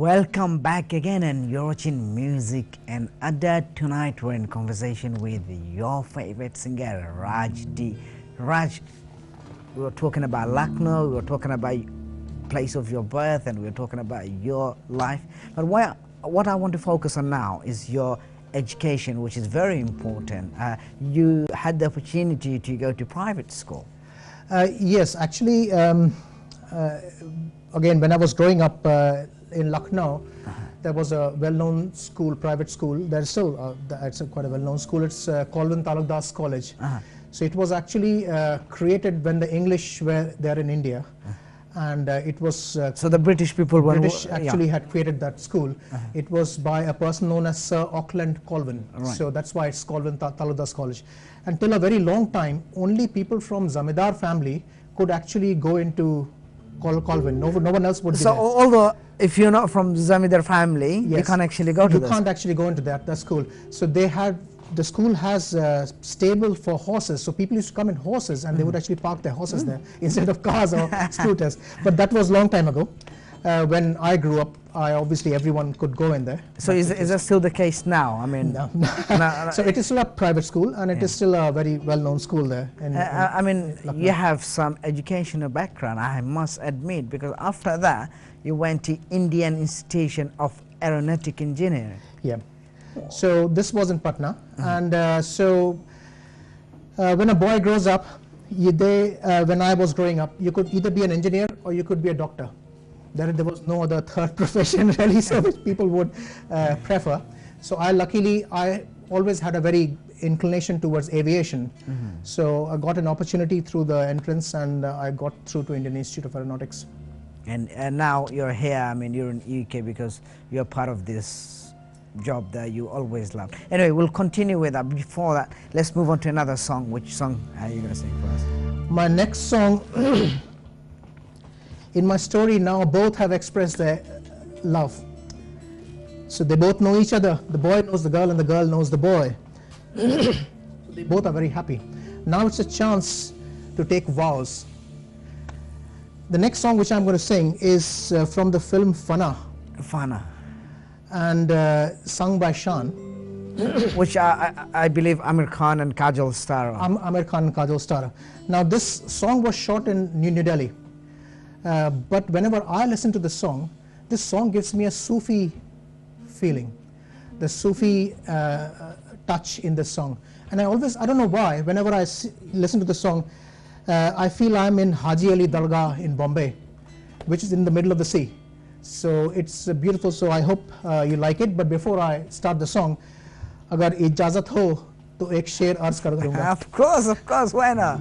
Welcome back again, and you're watching Music and Adda. Tonight we're in conversation with your favorite singer, Raj D. Raj, we were talking about Lucknow, we were talking about place of your birth, and we were talking about your life. But what I want to focus on now is your education, which is very important. You had the opportunity to go to private school. Yes, actually, again, when I was growing up in Lucknow, there was a well-known school, private school. There's still it's quite a well-known school. It's Colvin Talukdas College. So it was actually created when the English were there in India, and it was so the British people were actually had created that school. It was by a person known as Sir Auckland Colvin. Right. So that's why it's Colvin Talukdas College. Until a very long time, only people from Zamindar family could actually go into Colvin. No one else would be there. So although if you're not from Zamindar family, yes, you can't actually go to this. You can't actually go into that school. So the school has a stable for horses. So people used to come in horses, and they would actually park their horses there instead of cars or scooters. But that was a long time ago. When I grew up, obviously everyone could go in there. So is that still the case now? I mean, no. So it is still a private school, and it is still a very well-known school there. I mean, you have some educational background, I must admit, because after that you went to Indian Institution of Aeronautic Engineering. Yeah. So this was in Patna, and when a boy grows up, when I was growing up, you could either be an engineer or you could be a doctor. There was no other third profession really, so which people would prefer. So I always had a very inclination towards aviation. So I got an opportunity through the entrance, and I got through to Indian Institute of Aeronautics. And now you're here. I mean, you're in UK because you're part of this job that you always loved. Anyway, we'll continue with that. Before that, let's move on to another song. Which song are you going to sing for us? My next song. In my story now, both have expressed their love. So they both know each other. The boy knows the girl and the girl knows the boy. They both are very happy. Now it's a chance to take vows. The next song which I'm going to sing is from the film Fana. Fana. And sung by Shan. Which I believe Amir Khan and Kajol star. Amir Khan and Kajol star. Now this song was shot in New Delhi. But whenever I listen to the song, this song gives me a Sufi feeling, the Sufi touch in this song. And I don't know why, whenever I listen to the song, I feel I'm in Haji Ali Dargah in Bombay, which is in the middle of the sea. So it's beautiful, so I hope you like it. But before I start the song, agar ijazat ho, to ek sher arz kar dunga. Of course, why not?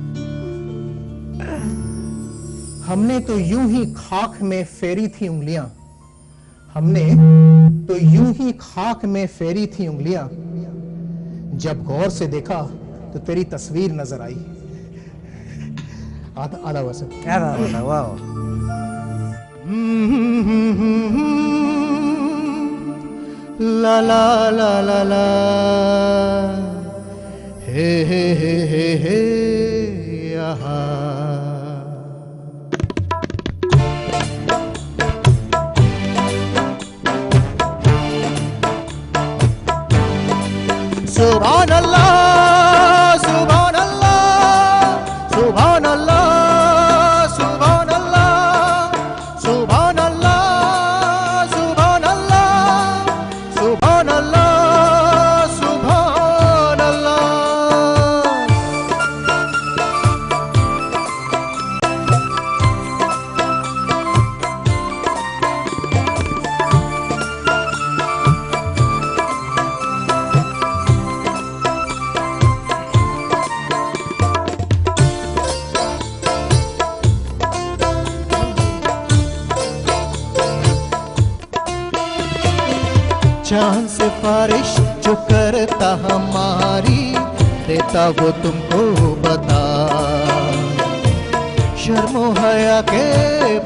हमने तो यूं ही खाक में फेरी थी उंगलियां, हमने तो यूं ही खाक में फेरी थी उंगलियां, जब गौर से देखा तो तेरी तस्वीर नजर आई. आधा वैसे. Wow. La la la la la, hey hey hey hey hey, aha. Subhan Allah, Subhan Allah, Subhan Allah, Subhan Allah, Subhan Allah, Subhan Allah, Subhan Allah, Subhan Allah. चांद से बारिश जो करता हमारी, देता वो तुमको बता. शर्मो हया के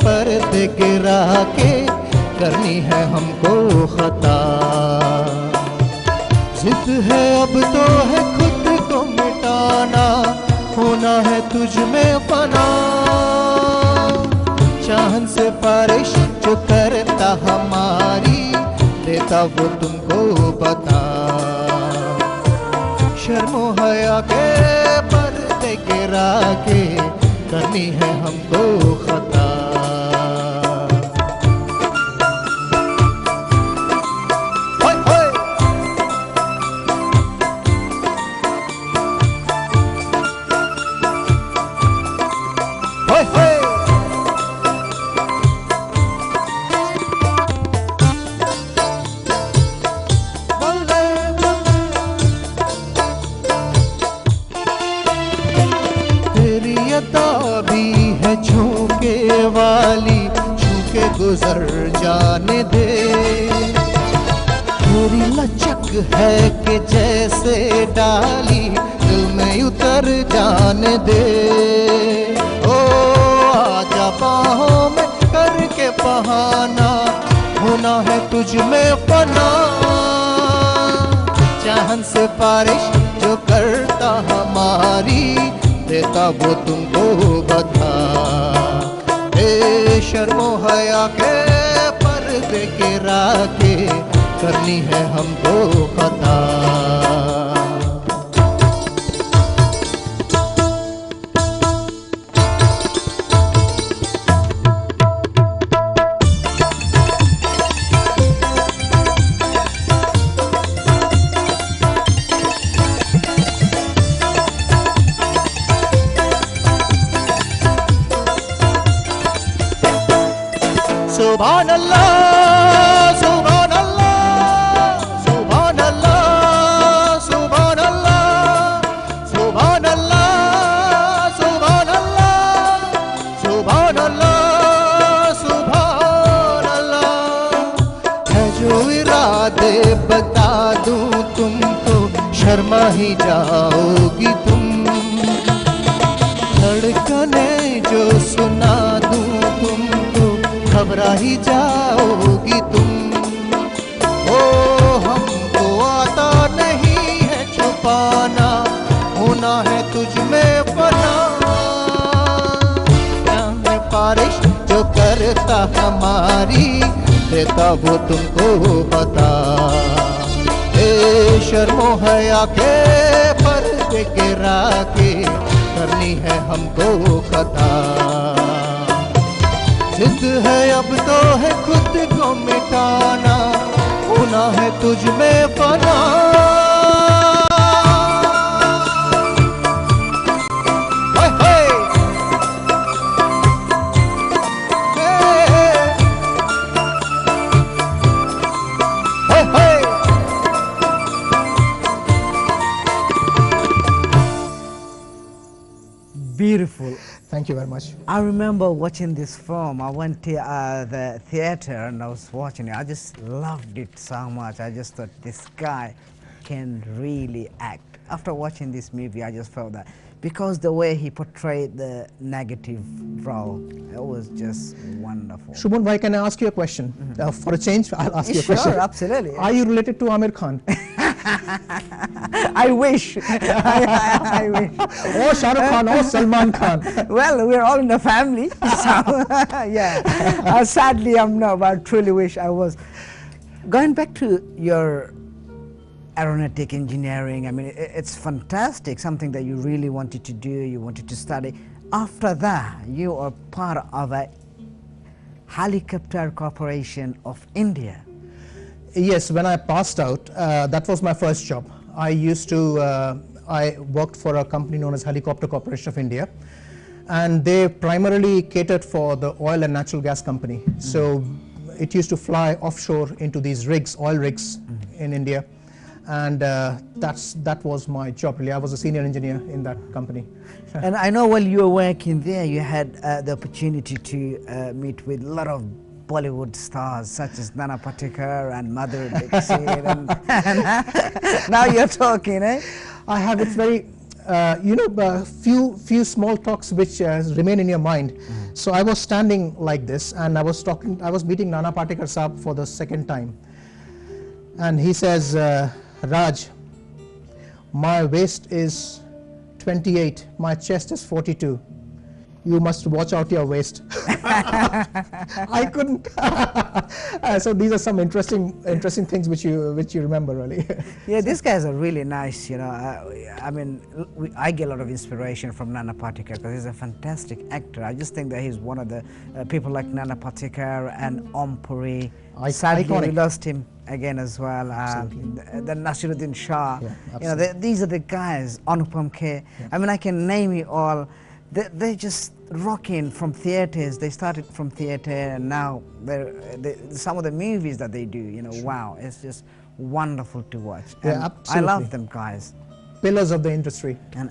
पर्दे गिरा के करनी है हमको खता. जिद है अब तो है खुद को मिटाना, होना है तुझ में फना. चांद से बारिश जो करता हमारी, देता वो तुमको बता। शर्मो हया के पर्दे गिरा के करनी है हमको खता। गुजर जाने दे, तेरी लचक है कि जैसे डाली दिल में उतर जाने दे। ओ आजा बाहों में करके बहाना, होना है तुझ में फना। चाहन से बारिश जो करता हमारी, देता वो तुमको बता। शर्मो हया के पर्दे गिरा के करनी है हमको खता। सुभान अल्लाह, सुभान अल्लाह, सुभान अल्लाह, सुभान अल्लाह, सुभान अल्लाह, सुभान अल्लाह, सुभान अल्लाह, सुभान अल्लाह। है जो इरादे बता दूं तुमको, शर्मा ही जाओगी तुम। धड़कने जो सुना दूं तुमको, घबरा ही जाओगी तुम। ओ हमको आता नहीं है छुपाना, होना है तुझ में फना। बारिश जो करता हमारी, देता वो तुमको बता। शर्मो हया के पर्दे गिरा के करनी है हमको खता। जिद है अब तो है खुद को मिटाना, होना है तुझ में फना। Beautiful. Thank you very much. I remember watching this film. I went to the theater and I was watching it. I just loved it so much. I just thought this guy can really act. After watching this movie, I just felt that because the way he portrayed the negative role, it was just wonderful. Shuman, why can I ask you a question? For a change, I'll ask you a question. Sure, absolutely. Are you related to Amir Khan? I wish. I wish. Or Shah Rukh Khan or Salman Khan. Well, we're all in the family. So, yeah. Sadly, I'm not, but I truly wish I was. Going back to your aeronautic engineering, I mean, it's fantastic, something that you really wanted to do, you wanted to study. After that, you are part of a helicopter corporation of India. Yes, when I passed out, that was my first job. I worked for a company known as Helicopter Corporation of India, and they primarily catered for the oil and natural gas company. So it used to fly offshore into these rigs, oil rigs in India, and that was my job really. I was a senior engineer in that company. And I know while you were working there, you had the opportunity to meet with a lot of Bollywood stars such as Nana Patekar and Madhur Dixit, and now you're talking, eh? I have, it's very, few small talks which remain in your mind. So I was standing like this, and I was meeting Nana Patekar Saab for the second time, and he says, Raj, my waist is 28, my chest is 42. you must watch out your waist. I couldn't. So these are some interesting things which you remember really. Yeah, these guys are really nice. You know, I mean, I get a lot of inspiration from Nana Patekar because he's a fantastic actor. I just think that he's one of the people like Nana Patekar and Om Puri. Sadly, we lost him again as well. The Nasiruddin Shah. Yeah, you know, these are the guys. Anupam Kher. Yeah. I mean, I can name you all. They just rocking from theaters. They started from theater, and now some of the movies that they do, you know, wow, it's just wonderful to watch. And yeah, absolutely. I love them guys. Pillars of the industry. And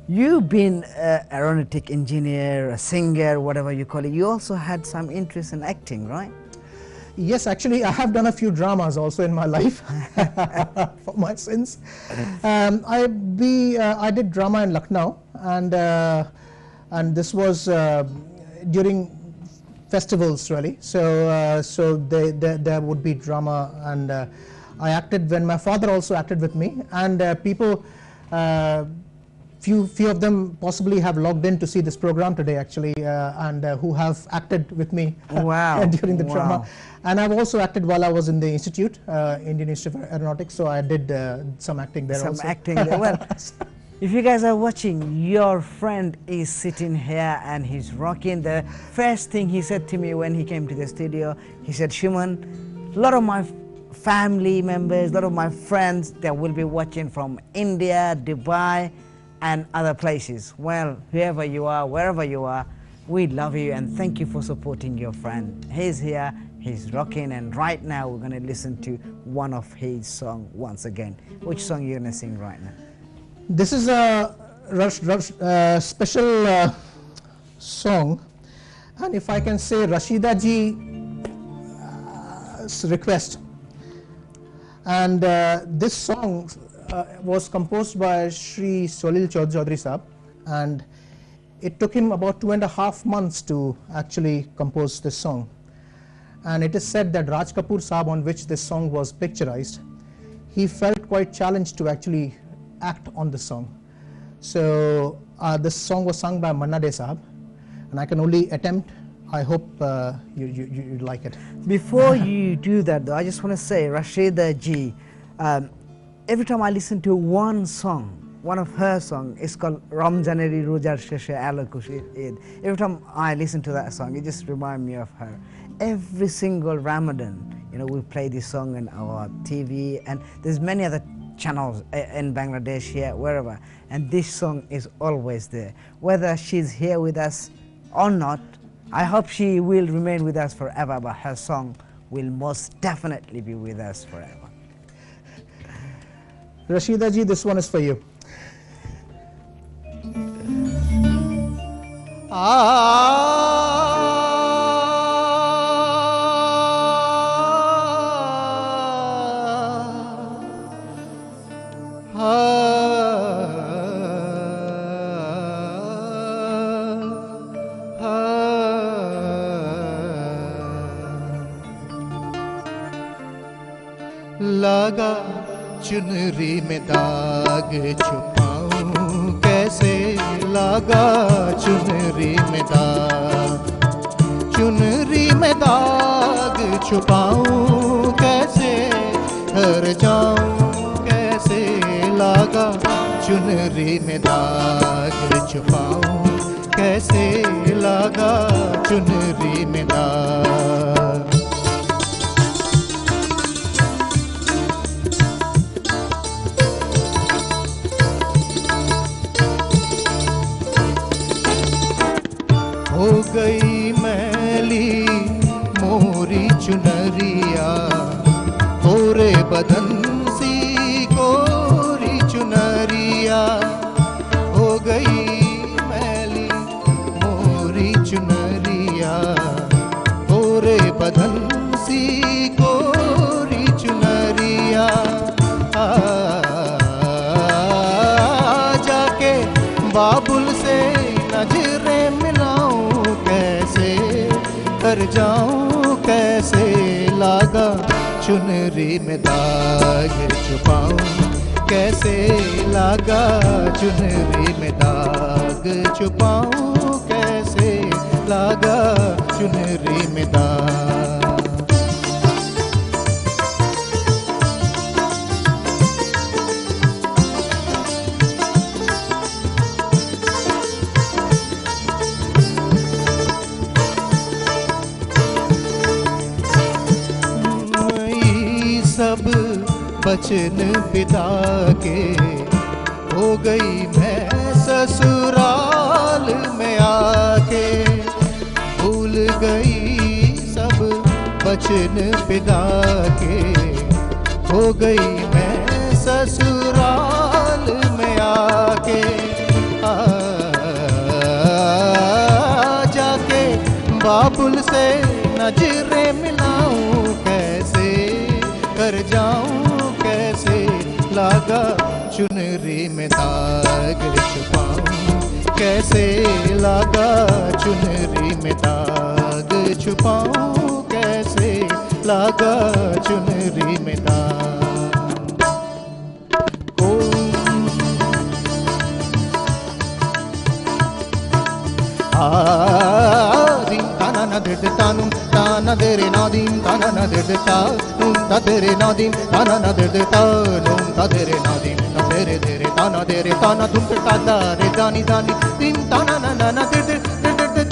you've been an aeronautic engineer, a singer, whatever you call it. You also had some interest in acting, right? Yes, actually, I have done a few dramas also in my life for my sins. I did drama in Lucknow, and this was during festivals really. So there would be drama, and I acted when my father also acted with me, and people. Few of them possibly have logged in to see this program today actually, and who have acted with me during the drama. And I've also acted while I was in the institute, Indian Institute of Aeronautics, so I did some acting there also. Some acting there. Well, if you guys are watching, your friend is sitting here and he's rocking. The first thing he said to me when he came to the studio, he said, Shuman, a lot of my family members, a lot of my friends, they will be watching from India, Dubai, and other places. Well, whoever you are, wherever you are, we love you and thank you for supporting your friend. He's here, he's rocking, and right now we're going to listen to one of his songs once again. Which song are you going to sing right now? This is a special song, and if I can say Rashida ji's request. And this song was composed by Shri Solil Chaudhary Sahab, and it took him about 2.5 months to actually compose this song. And it is said that Raj Kapoor Sahab, on which this song was picturized, he felt quite challenged to actually act on the song. So this song was sung by Manna De Sahab, and I can only attempt. I hope you like it. Before you do that though, I just want to say, Rashida ji, every time I listen to one song, one of her songs, it's called Ramjaneri Rojar Sheshe Alakushi Eid. Every time I listen to that song, it just reminds me of her. Every single Ramadan, you know, we play this song on our TV, and there's many other channels in Bangladesh here, wherever, and this song is always there. Whether she's here with us or not, I hope she will remain with us forever, but her song will most definitely be with us forever. Rashida ji, this one is for you. लगा चुनरी में दाग छुपाऊं कैसे, लगा चुनरी में दाग छुपाऊं कैसे, हर जाऊं कैसे, लगा चुनरी में दाग छुपाऊं कैसे, लगा चुनरी में दाग। हो गई मैली मोरी चुनरिया, होरे बदन सी कोरी चुनरिया, हो गई मैली मोरी चुनरिया, होरे बदन सी कोरी चुनरिया, जाके बाबुल से नजरें मिलाऊं कैसे, कर जाऊं कैसे, लागा चुनरी में दाग छुपाऊं कैसे, लागा चुनरी में दाग छुपाऊं कैसे। चुनरी में दाग। सब बचन बिता के हो गई मैं ससुराल में आके, भूल गई सब बचन बिता के हो गई मैं ससुराल में आके। जाके बाबुल से नजरें मिलाऊं कैसे, कर जाऊं कैसे, लागा चुनरी में दाग छुपाऊं कैसे, लागा चुनरी में दाग छुपाऊं कैसे, लागा चुनरी में दाग। na de de tanum ta na de re na dim ta na de de ta num ta de re na dim ta na de de ta num ta de re na dim ta de re ta na de re ta na dum ta da re dani dani dim ta na de de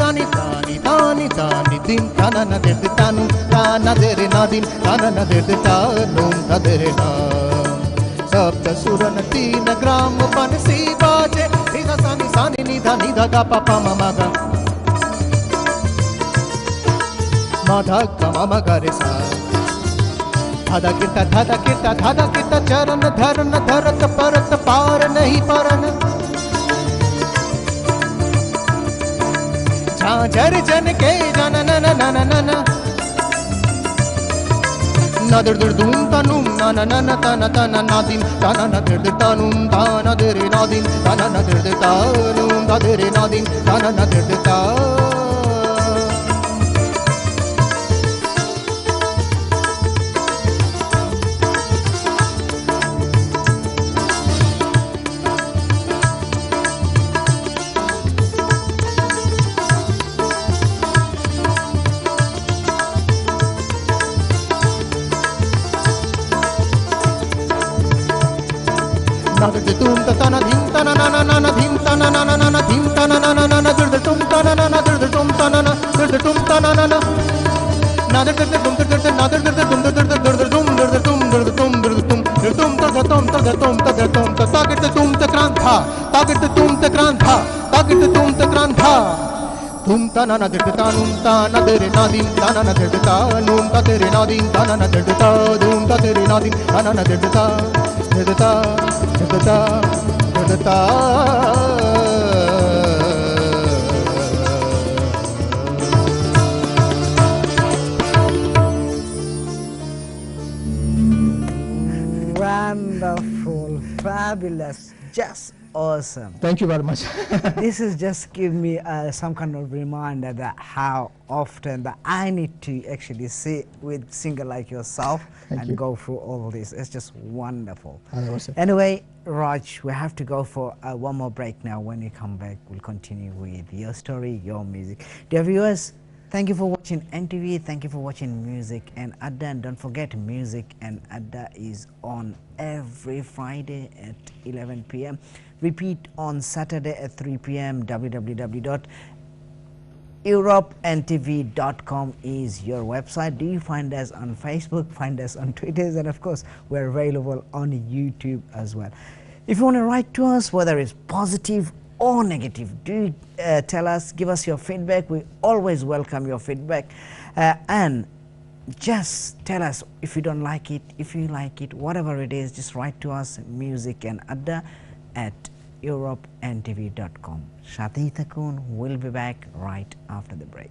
dani dani dani dani dim ta na de de tanum ta na de re na dim ta na de de ta num ta de re na। सप्त सुरन तीन ग्राम बंसी बाजे निधा सानी सानी निधा निधा गा पापा मामा गा माधा गा मामा गा रे सा। धाधा किरता चरण धरन धरत परत पार नहीं परन। झांझर जन के जन न न न न न na dir dir dum tanum na na na na ta na na dim ta na dir dir tanum ta na dir na dim ta na dir dir tanum ta dir na dim ta na dir dir ta। tum ta ta na dim ta na na na na dim ta na na na na dim ta na na na na dir tum ta na na dir tum ta na na dir tum ta na na na dir tum dir na dir tum dir tum dir tum dir tum dir tum dir tum ta tum ta tum ta tum ta ta git tum ta krantha ta git tum ta krantha ta git tum ta krantha tum ta na dir ta num ta na dir na dim ta na dir ta num ta dir na dim ta na dir ta dum ta dir na dim ta na dir ta dir ta dir ta dir ta। Wonderful, fabulous, just awesome. Thank you very much. This is just give me some kind of reminder that how often that I need to actually sit with singer like yourself and go through all this. It's just wonderful. Anyway, Raj, we have to go for one more break now. When we come back, we'll continue with your story, your music. Dear viewers, thank you for watching NTV. Thank you for watching Music and Adda. And don't forget, Music and Adda is on every Friday at 11 p.m. Repeat on Saturday at 3 p.m. www.europentv.com is your website. Do you find us on Facebook? Find us on Twitter, and of course, we're available on YouTube as well. If you want to write to us, whether it's positive or negative, do tell us, give us your feedback. We always welcome your feedback, and just tell us if you don't like it, if you like it, whatever it is, just write to us, Music and Adda at europentv.com. Shati Takun will be back right after the break.